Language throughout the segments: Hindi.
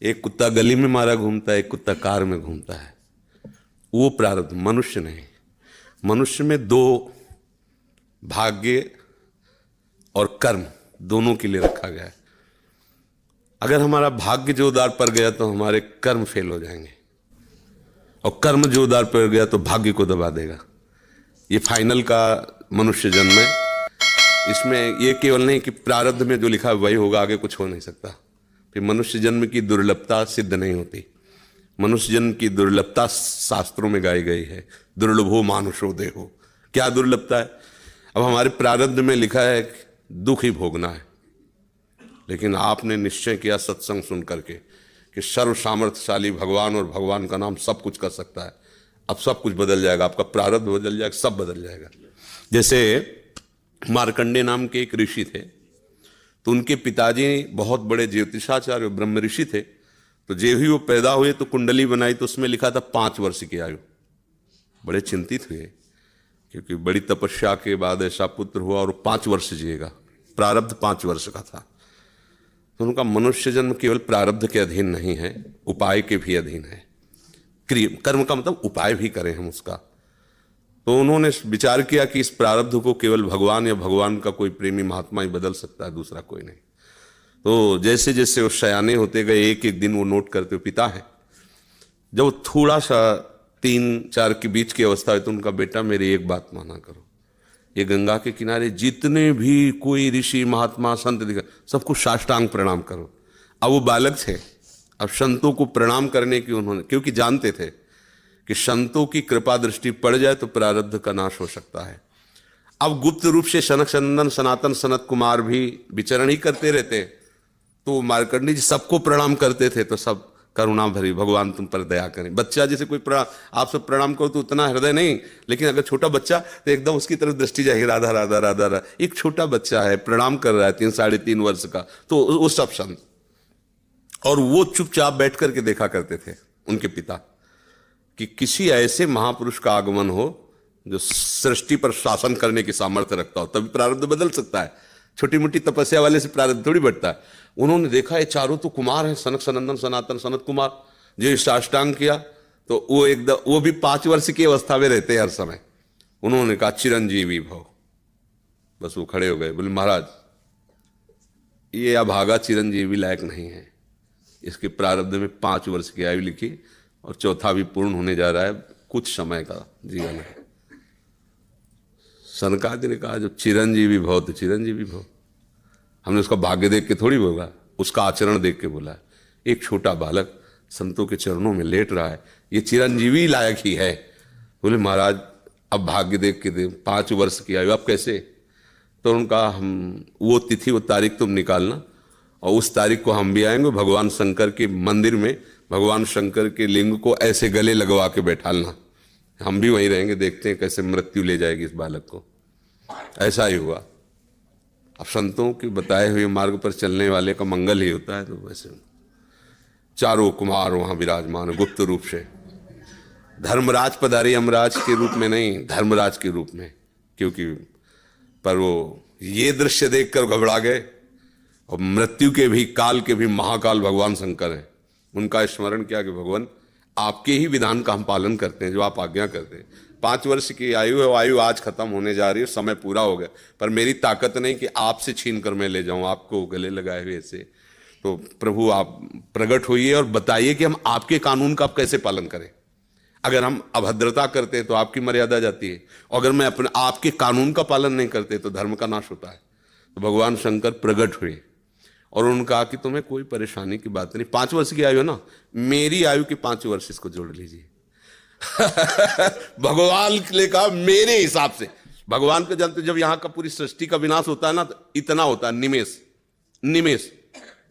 एक कुत्ता गली में मारा घूमता है, एक कुत्ता कार में घूमता है। वो प्रारब्ध, मनुष्य नहीं। मनुष्य में दो, भाग्य और कर्म, दोनों के लिए रखा गया है। अगर हमारा भाग्य जोरदार पड़ गया तो हमारे कर्म फेल हो जाएंगे, और कर्म जोरदार पड़ गया तो भाग्य को दबा देगा। ये फाइनल का मनुष्य जन्म है। इसमें ये केवल नहीं कि प्रारब्ध में जो लिखा है वही होगा, आगे कुछ हो नहीं सकता। फिर मनुष्य जन्म की दुर्लभता सिद्ध नहीं होती। मनुष्य जन्म की दुर्लभता शास्त्रों में गाई गई है, दुर्लभो मानुषो देहो। क्या दुर्लभता है? अब हमारे प्रारब्ध में लिखा है दुख ही भोगना है, लेकिन आपने निश्चय किया सत्संग सुन करके कि सर्व सामर्थ्यशाली भगवान, और भगवान का नाम सब कुछ कर सकता है। अब सब कुछ बदल जाएगा, आपका प्रारब्ध बदल जाएगा, सब बदल जाएगा। जैसे मार्कंडे नाम के एक ऋषि थे, तो उनके पिताजी बहुत बड़े ज्योतिषाचार्य ब्रह्म ऋषि थे। तो जब ही वो पैदा हुए तो कुंडली बनाई, तो उसमें लिखा था 5 वर्ष की आयु। बड़े चिंतित हुए, क्योंकि बड़ी तपस्या के बाद ऐसा पुत्र हुआ और 5 वर्ष जिएगा। प्रारब्ध 5 वर्ष का था। तो उनका मनुष्य जन्म केवल प्रारब्ध के अधीन नहीं है, उपाय के भी अधीन है। कर्म का मतलब उपाय भी करें हम उसका। तो उन्होंने विचार किया कि इस प्रारब्ध को केवल भगवान या भगवान का कोई प्रेमी महात्मा ही बदल सकता है, दूसरा कोई नहीं। तो जैसे जैसे वो सयाने होते गए, एक एक दिन वो नोट करते हुए पिता है, जब वो थोड़ा सा 3-4 के बीच की अवस्था है, तो उनका बेटा मेरी एक बात माना करो, ये गंगा के किनारे जितने भी कोई ऋषि महात्मा संत दिखा, सबको साष्टांग प्रणाम करो। अब वो बालक थे, अब संतों को प्रणाम करने की उन्होंने, क्योंकि जानते थे कि संतों की कृपा दृष्टि पड़ जाए तो प्रारब्ध का नाश हो सकता है। अब गुप्त रूप से सनक सनंदन सनातन सनत कुमार भी विचरण ही करते रहते, तो मार्कंडी जी सबको प्रणाम करते थे। तो सब करुणा भरी, भगवान तुम पर दया करें। बच्चा जैसे कोई आप सब प्रणाम करो तो उतना हृदय नहीं, लेकिन अगर छोटा बच्चा तो एकदम उसकी तरफ दृष्टि जाएगी, राधा राधा राधा राधा। एक छोटा बच्चा है, प्रणाम कर रहा है 3-3.5 वर्ष का, तो वो सब संत, और वो चुपचाप बैठ करके देखा करते थे उनके पिता कि किसी ऐसे महापुरुष का आगमन हो जो सृष्टि पर शासन करने की सामर्थ्य रखता हो, तभी प्रारब्ध बदल सकता है। छोटी मोटी तपस्या वाले से प्रारब्ध थोड़ी बढ़ता है। उन्होंने देखा ये चारों तो कुमार हैं, सनक सनंदन सनातन सनत कुमार, जो साष्टांग किया तो वो एकदम, वो भी 5 वर्ष की अवस्था में रहते हैं हर समय। उन्होंने कहा चिरंजीवी भव। बस वो खड़े हो गए, बोले महाराज ये अभागा चिरंजीवी लायक नहीं है, इसके प्रारब्ध में 5 वर्ष की आयु लिखी और चौथा भी पूर्ण होने जा रहा है, कुछ समय का जीवन है। सनकादि ने कहा जो चिरंजीवी भव तो चिरंजीवी भव। हमने उसका भाग्य देख के थोड़ी बोला, उसका आचरण देख के बोला। एक छोटा बालक संतों के चरणों में लेट रहा है, ये चिरंजीवी लायक ही है। बोले महाराज अब भाग्य देख के दे, 5 वर्ष की आयु, अब कैसे? तो उनका हम वो तिथि वो तारीख तुम निकालना, और उस तारीख को हम भी आएंगे भगवान शंकर के मंदिर में, भगवान शंकर के लिंग को ऐसे गले लगवा के बैठालना, हम भी वहीं रहेंगे, देखते हैं कैसे मृत्यु ले जाएगी इस बालक को। ऐसा ही हुआ। अब संतों के बताए हुए मार्ग पर चलने वाले का मंगल ही होता है। तो वैसे चारों कुमार वहां विराजमान गुप्त रूप से, धर्मराज पधारे, यमराज के रूप में नहीं, धर्मराज के रूप में। क्योंकि पर वो ये दृश्य देखकर घबरा गए, और मृत्यु के भी, काल के भी महाकाल भगवान शंकर हैं। उनका स्मरण किया कि भगवान आपके ही विधान का हम पालन करते हैं, जो आप आज्ञा करते हैं। 5 वर्ष की आयु है, वो आयु आज खत्म होने जा रही है, समय पूरा हो गया, पर मेरी ताकत नहीं कि आपसे छीन कर मैं ले जाऊं आपको गले लगाए हुए ऐसे। तो प्रभु आप प्रकट होइए और बताइए कि हम आपके कानून का आप कैसे पालन करें। अगर हम अभद्रता करते हैं तो आपकी मर्यादा जाती है, और अगर मैं अपने आपके कानून का पालन नहीं करते तो धर्म का नाश होता है। तो भगवान शंकर प्रकट हुए और उन्होंने कहा कि तुम्हें कोई परेशानी की बात नहीं, 5 वर्ष की आयु है ना, मेरी आयु के 5 वर्ष इसको जोड़ लीजिए। भगवान ने कहा मेरे हिसाब से। भगवान को जानते, जब यहां का पूरी सृष्टि का विनाश होता है ना, तो इतना होता है, निमेष निमेष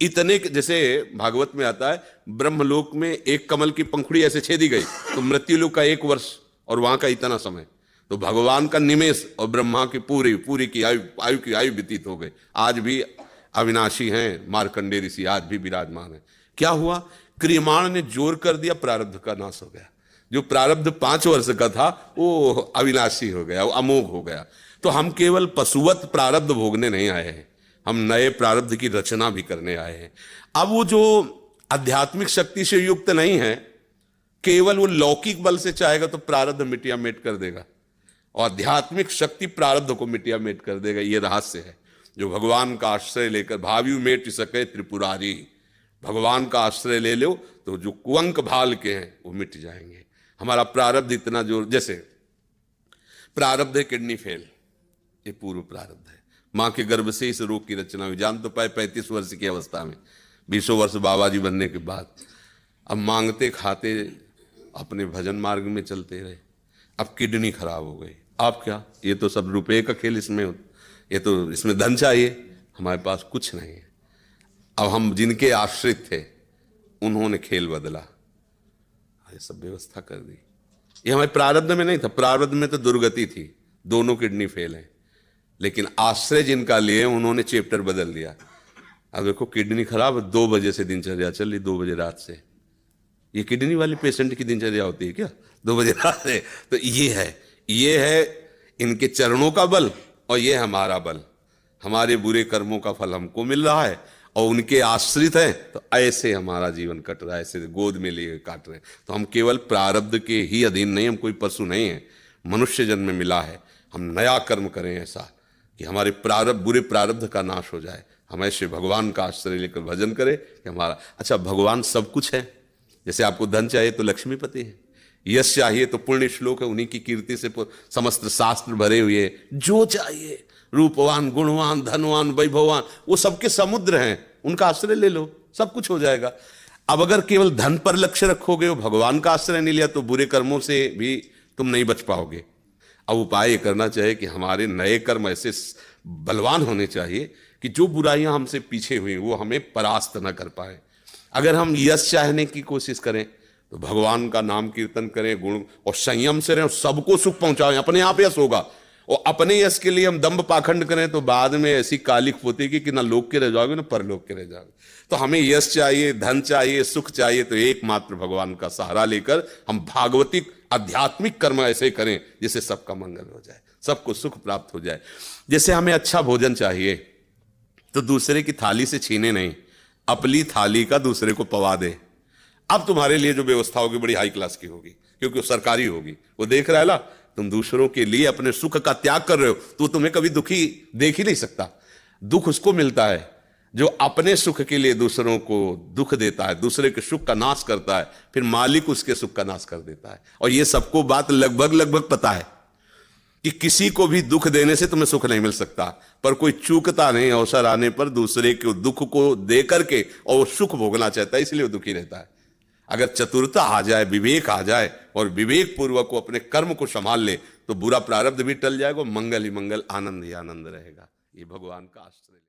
इतने, जैसे भागवत में आता है ब्रह्मलोक में एक कमल की पंखुड़ी ऐसे छेदी गई तो मृत्युलोक का 1 वर्ष, और वहां का इतना समय। तो भगवान का निमेष और ब्रह्मा की पूरी की आयु व्यतीत हो गई। आज भी अविनाशी हैं मार्कंडे ऋषि, आज भी विराजमान है। क्या हुआ? क्रियमाण ने जोर कर दिया, प्रारब्ध का नाश हो गया। जो प्रारब्ध 5 वर्ष का था वो अविनाशी हो गया, वो अमोघ हो गया। तो हम केवल पशुवत प्रारब्ध भोगने नहीं आए हैं, हम नए प्रारब्ध की रचना भी करने आए हैं। अब वो जो आध्यात्मिक शक्ति से युक्त नहीं है, केवल वो लौकिक बल से चाहेगा तो प्रारब्ध मिटिया मेट कर देगा, और आध्यात्मिक शक्ति प्रारब्ध को मिटिया मेट कर देगा। ये रहस्य है। जो भगवान का आश्रय लेकर भावी मेट सके त्रिपुरारी, भगवान का आश्रय ले लो तो जो कुअंक भाल के हैं वो मिट जाएंगे। हमारा प्रारब्ध इतना जोर, जैसे प्रारब्ध है किडनी फेल, ये पूर्व प्रारब्ध है। मां के गर्भ से इस रोग की रचना हुई, जान तो पाए 35 वर्ष की अवस्था में, 20 वर्ष बाबा जी बनने के बाद। अब मांगते खाते अपने भजन मार्ग में चलते रहे, अब किडनी खराब हो गई। आप क्या, ये तो सब रुपए का खेल इसमें, ये तो इसमें धन चाहिए, हमारे पास कुछ नहीं है। अब हम जिनके आश्रित थे उन्होंने खेल बदला, ये सब व्यवस्था कर दी। ये हमारे प्रारब्ध में नहीं था, प्रारब्ध में तो दुर्गति थी, दोनों किडनी फेल हैं, लेकिन आश्रय जिनका लिए उन्होंने चैप्टर बदल दिया। अब देखो किडनी खराब, 2 बजे से दिनचर्या चल रही, 2 बजे रात से। ये किडनी वाले पेशेंट की दिनचर्या होती है क्या 2 बजे रात से? तो ये है इनके चरणों का बल, और ये हमारा बल। हमारे बुरे कर्मों का फल हमको मिल रहा है, और उनके आश्रित हैं, तो ऐसे हमारा जीवन कट रहा है, ऐसे गोद में लिए काट रहे हैं। तो हम केवल प्रारब्ध के ही अधीन नहीं, हम कोई पशु नहीं है, मनुष्य जन्म में मिला है। हम नया कर्म करें ऐसा कि हमारे प्रारब्ध, बुरे प्रारब्ध का नाश हो जाए। हम ऐसे भगवान का आश्रय लेकर भजन करें कि हमारा, अच्छा भगवान सब कुछ है। जैसे आपको धन चाहिए तो लक्ष्मीपति है, यश चाहिए तो पुण्य श्लोक है, उन्हीं की कीर्ति से समस्त शास्त्र भरे हुए। जो चाहिए, रूपवान, गुणवान, धनवान, वैभवान, वो सबके समुद्र हैं, उनका आश्रय ले लो, सब कुछ हो जाएगा। अब अगर केवल धन पर लक्ष्य रखोगे, वो भगवान का आश्रय नहीं लिया, तो बुरे कर्मों से भी तुम नहीं बच पाओगे। अब उपाय ये करना चाहिए कि हमारे नए कर्म ऐसे बलवान होने चाहिए कि जो बुराइयां हमसे पीछे हुई वो हमें परास्त न कर पाए। अगर हम यश चाहने की कोशिश करें तो भगवान का नाम कीर्तन करें, गुण और संयम से रहें, सबको सुख पहुंचाएं, अपने आप यश होगा। और अपने यश के लिए हम दंभ पाखंड करें तो बाद में ऐसी कालिक पोतेगी कि ना लोक के रह जाओगे ना परलोक के रह जाओगे। तो हमें यश चाहिए, धन चाहिए, सुख चाहिए, तो एकमात्र भगवान का सहारा लेकर हम भागवतिक आध्यात्मिक कर्म ऐसे करें जिससे सबका मंगल हो जाए, सबको सुख प्राप्त हो जाए। जैसे हमें अच्छा भोजन चाहिए तो दूसरे की थाली से छीने नहीं, अपनी थाली का दूसरे को पवा दे। अब तुम्हारे लिए जो व्यवस्था होगी बड़ी हाई क्लास की होगी, क्योंकि वो सरकारी होगी। वो देख रहा है ना, तुम दूसरों के लिए अपने सुख का त्याग कर रहे हो, तो तुम्हें कभी दुखी देख ही नहीं सकता। दुख उसको मिलता है जो अपने सुख के लिए दूसरों को दुख देता है, दूसरे के सुख का नाश करता है, फिर मालिक उसके सुख का नाश कर देता है। और ये सबको बात लगभग पता है कि किसी को भी दुख देने से तुम्हें सुख नहीं मिल सकता, पर कोई चूकता नहीं अवसर आने पर दूसरे के दुख को दे करके, और वो सुख भोगना चाहता है, इसलिए वो दुखी रहता है। अगर चतुरता आ जाए, विवेक आ जाए, और विवेक पूर्वक को अपने कर्म को संभाल ले, तो बुरा प्रारब्ध भी टल जाएगा, मंगल ही मंगल, आनंद ही आनंद रहेगा। ये भगवान का आश्रय।